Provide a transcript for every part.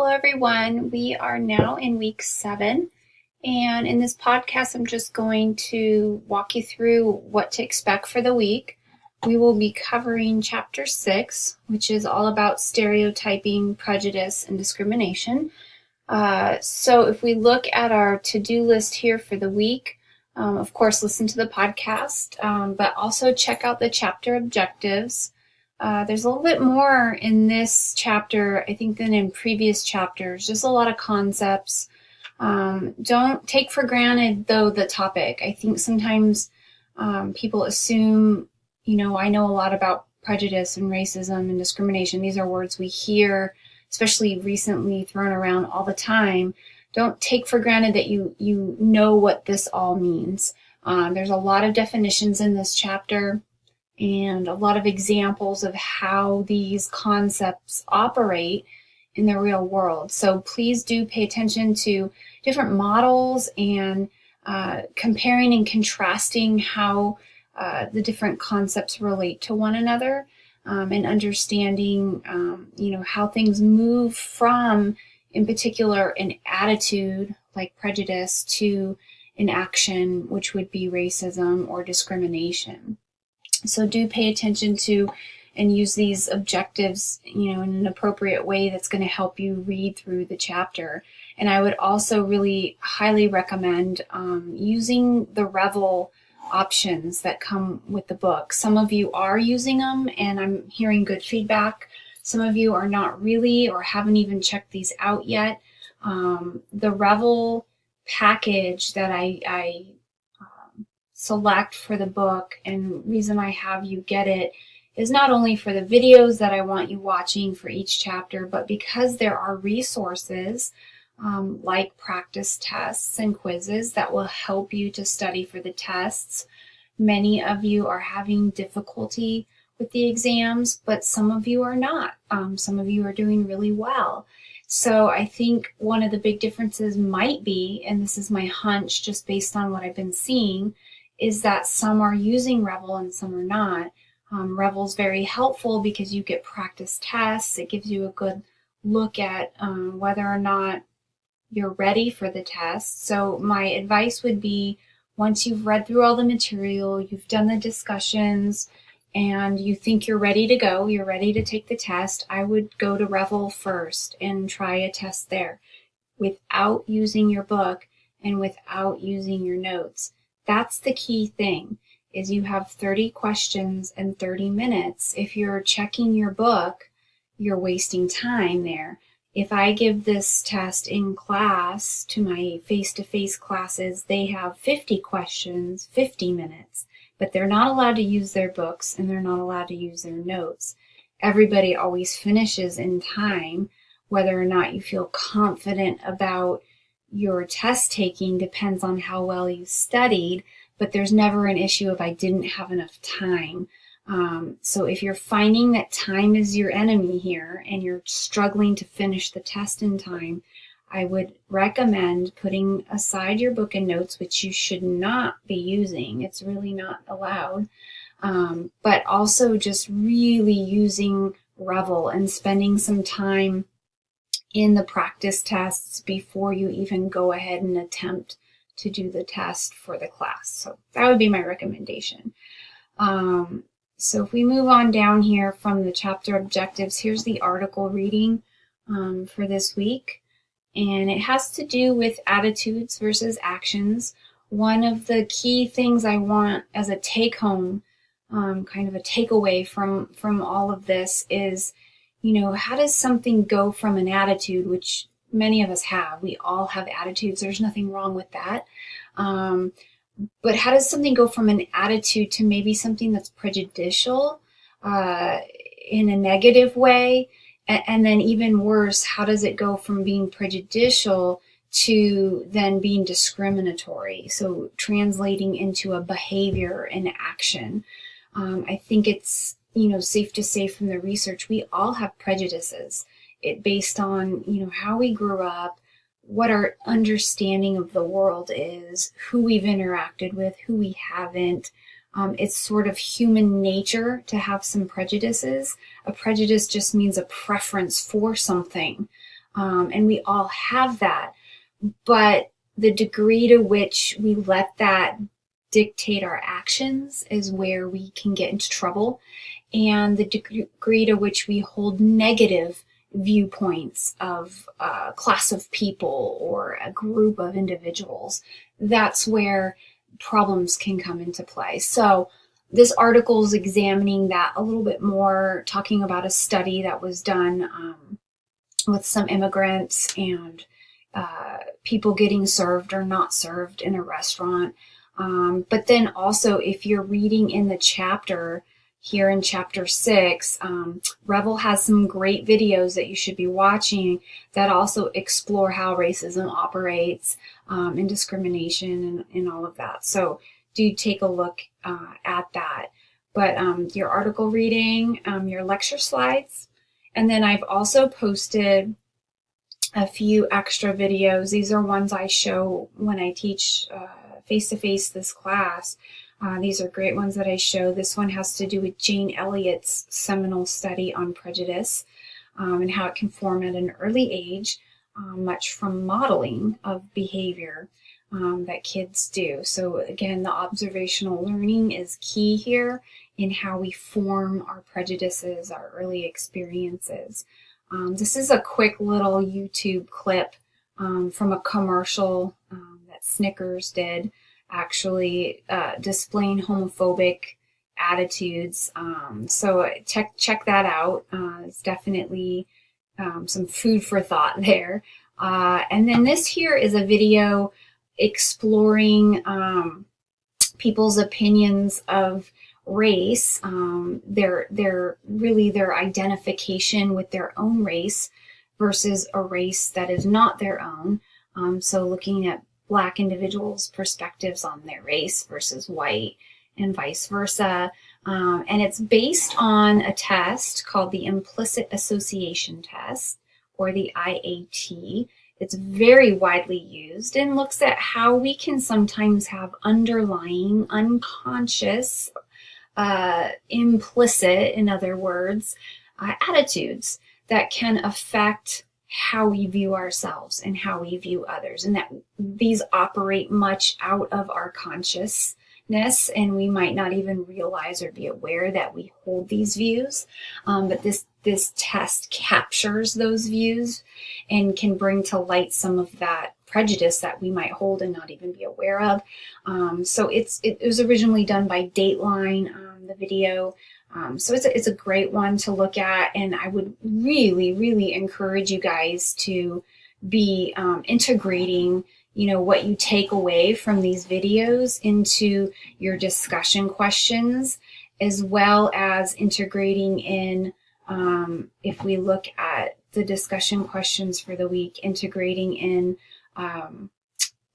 Hello, everyone. We are now in week 7, and in this podcast, I'm just going to walk you through what to expect for the week. We will be covering chapter 6, which is all about stereotyping, prejudice, and discrimination. So if we look at our to-do list here for the week, of course, listen to the podcast, but also check out the chapter objectives. There's a little bit more in this chapter, I think, than in previous chapters. Just a lot of concepts. Don't take for granted, though, the topic. I think sometimes people assume, I know a lot about prejudice and racism and discrimination. These are words we hear, especially recently, thrown around all the time. Don't take for granted that you know what this all means. There's a lot of definitions in this chapter and a lot of examples of how these concepts operate in the real world. So please do pay attention to different models and comparing and contrasting how the different concepts relate to one another, and understanding, how things move from, in particular, an attitude like prejudice to an action, which would be racism or discrimination. So do pay attention to and use these objectives, in an appropriate way that's going to help you read through the chapter. And I would also really highly recommend using the Revel options that come with the book. Some of you are using them, and I'm hearing good feedback. Some of you are not really or haven't even checked these out yet. The Revel package that I select for the book, and reason I have you get it is not only for the videos that I want you watching for each chapter, but because there are resources like practice tests and quizzes that will help you to study for the tests. Many of you are having difficulty with the exams, but some of you are not. Some of you are doing really well. So I think one of the big differences might be, and this is my hunch just based on what I've been seeing, is that some are using Revel and some are not. Revel's very helpful because you get practice tests. It gives you a good look at whether or not you're ready for the test. So my advice would be, once you've read through all the material, you've done the discussions, and you think you're ready to go, you're ready to take the test, I would go to Revel first and try a test there without using your book and without using your notes. That's the key thing, is you have 30 questions and 30 minutes. If you're checking your book, you're wasting time there. If I give this test in class to my face-to-face classes, they have 50 questions, 50 minutes, but they're not allowed to use their books and they're not allowed to use their notes. Everybody always finishes in time. Whether or not you feel confident about your test taking depends on how well you studied, but there's never an issue if I didn't have enough time. So if you're finding that time is your enemy here and you're struggling to finish the test in time, I would recommend putting aside your book and notes, which you should not be using. It's really not allowed. But also just really using Revel and spending some time in the practice tests before you even go ahead and attempt to do the test for the class. So that would be my recommendation. So if we move on down here from the chapter objectives, here's the article reading for this week. And it has to do with attitudes versus actions. One of the key things I want as a take-home, kind of a takeaway from all of this is, how does something go from an attitude, which many of us have. We all have attitudes. There's nothing wrong with that. But how does something go from an attitude to maybe something that's prejudicial in a negative way? And then even worse, how does it go from being prejudicial to then being discriminatory? So translating into a behavior and action. I think it's, safe to say from the research, we all have prejudices. It based on, how we grew up, what our understanding of the world is, who we've interacted with, who we haven't. It's sort of human nature to have some prejudices. A prejudice just means a preference for something. And we all have that. But the degree to which we let that dictate our actions is where we can get into trouble. And the degree to which we hold negative viewpoints of a class of people or a group of individuals, that's where problems can come into play. So this article is examining that a little bit more, talking about a study that was done with some immigrants and people getting served or not served in a restaurant. But then also, if you're reading in the chapter, here in chapter 6, Revel has some great videos that you should be watching that also explore how racism operates, and discrimination and all of that. So do take a look at that. But your article reading, your lecture slides, and then I've also posted a few extra videos. These are ones I show when I teach face-to-face this class. These are great ones that I show. This one has to do with Jane Elliott's seminal study on prejudice, and how it can form at an early age, much from modeling of behavior that kids do. So again, the observational learning is key here in how we form our prejudices, our early experiences. This is a quick little YouTube clip from a commercial that Snickers did, actually displaying homophobic attitudes. So check that out. It's definitely some food for thought there. And then this here is a video exploring people's opinions of race, their identification with their own race versus a race that is not their own. So looking at Black individuals' perspectives on their race versus white and vice versa. And it's based on a test called the Implicit Association Test, or the IAT. It's very widely used and looks at how we can sometimes have underlying, unconscious, implicit, in other words, attitudes that can affect how we view ourselves and how we view others, and that these operate much out of our consciousness, and we might not even realize or be aware that we hold these views. But this test captures those views and can bring to light some of that prejudice that we might hold and not even be aware of. So it was originally done by Dateline, the video. So it's a great one to look at, and I would really, really encourage you guys to be integrating, what you take away from these videos into your discussion questions, as well as integrating in, if we look at the discussion questions for the week, integrating in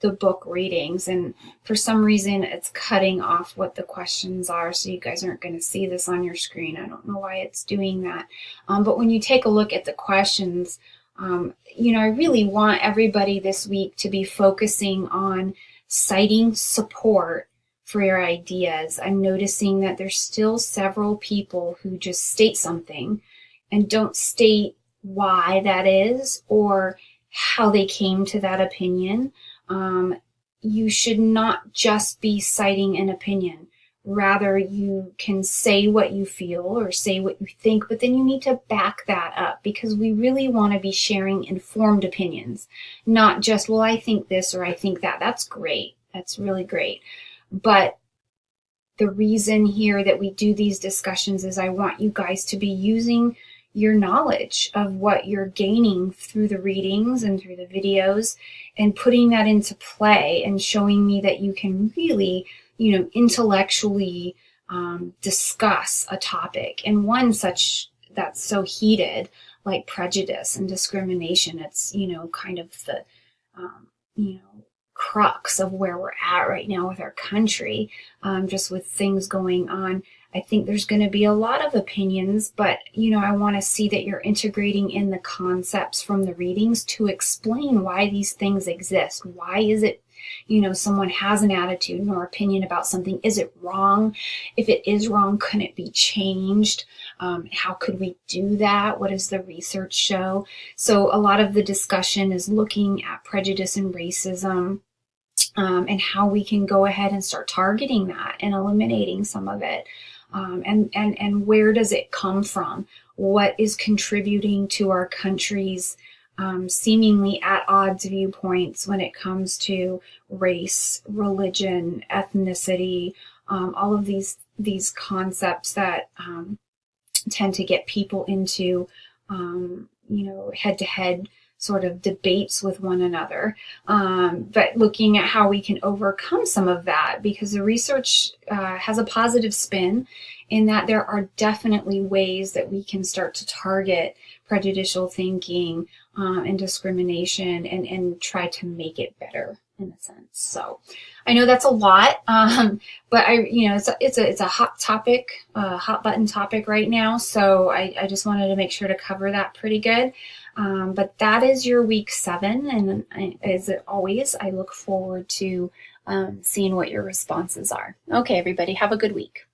the book readings. And for some reason it's cutting off what the questions are, so you guys aren't going to see this on your screen. I don't know why it's doing that. But when you take a look at the questions, I really want everybody this week to be focusing on citing support for your ideas. I'm noticing that there's still several people who just state something and don't state why that is or how they came to that opinion. You should not just be citing an opinion. Rather, you can say what you feel or say what you think, but then you need to back that up, because we really want to be sharing informed opinions, not just, well, I think this or I think that. That's great. That's really great. But the reason here that we do these discussions is I want you guys to be using your knowledge of what you're gaining through the readings and through the videos and putting that into play and showing me that you can really, intellectually discuss a topic. And one such that's so heated, like prejudice and discrimination, it's, kind of the, crux of where we're at right now with our country, just with things going on. I think there's going to be a lot of opinions, but, I want to see that you're integrating in the concepts from the readings to explain why these things exist. Why is it, someone has an attitude or opinion about something? Is it wrong? If it is wrong, can it be changed? How could we do that? What does the research show? So a lot of the discussion is looking at prejudice and racism, and how we can go ahead and start targeting that and eliminating some of it. And where does it come from? What is contributing to our country's seemingly at odds viewpoints when it comes to race, religion, ethnicity, all of these concepts that tend to get people into head-to-head sort of debates with one another, but looking at how we can overcome some of that, because the research has a positive spin in that there are definitely ways that we can start to target prejudicial thinking and discrimination and try to make it better in a sense. So I know that's a lot, but it's a hot topic, hot button topic right now. So I just wanted to make sure to cover that pretty good. But that is your week 7. And as always, I look forward to seeing what your responses are. Okay, everybody, have a good week.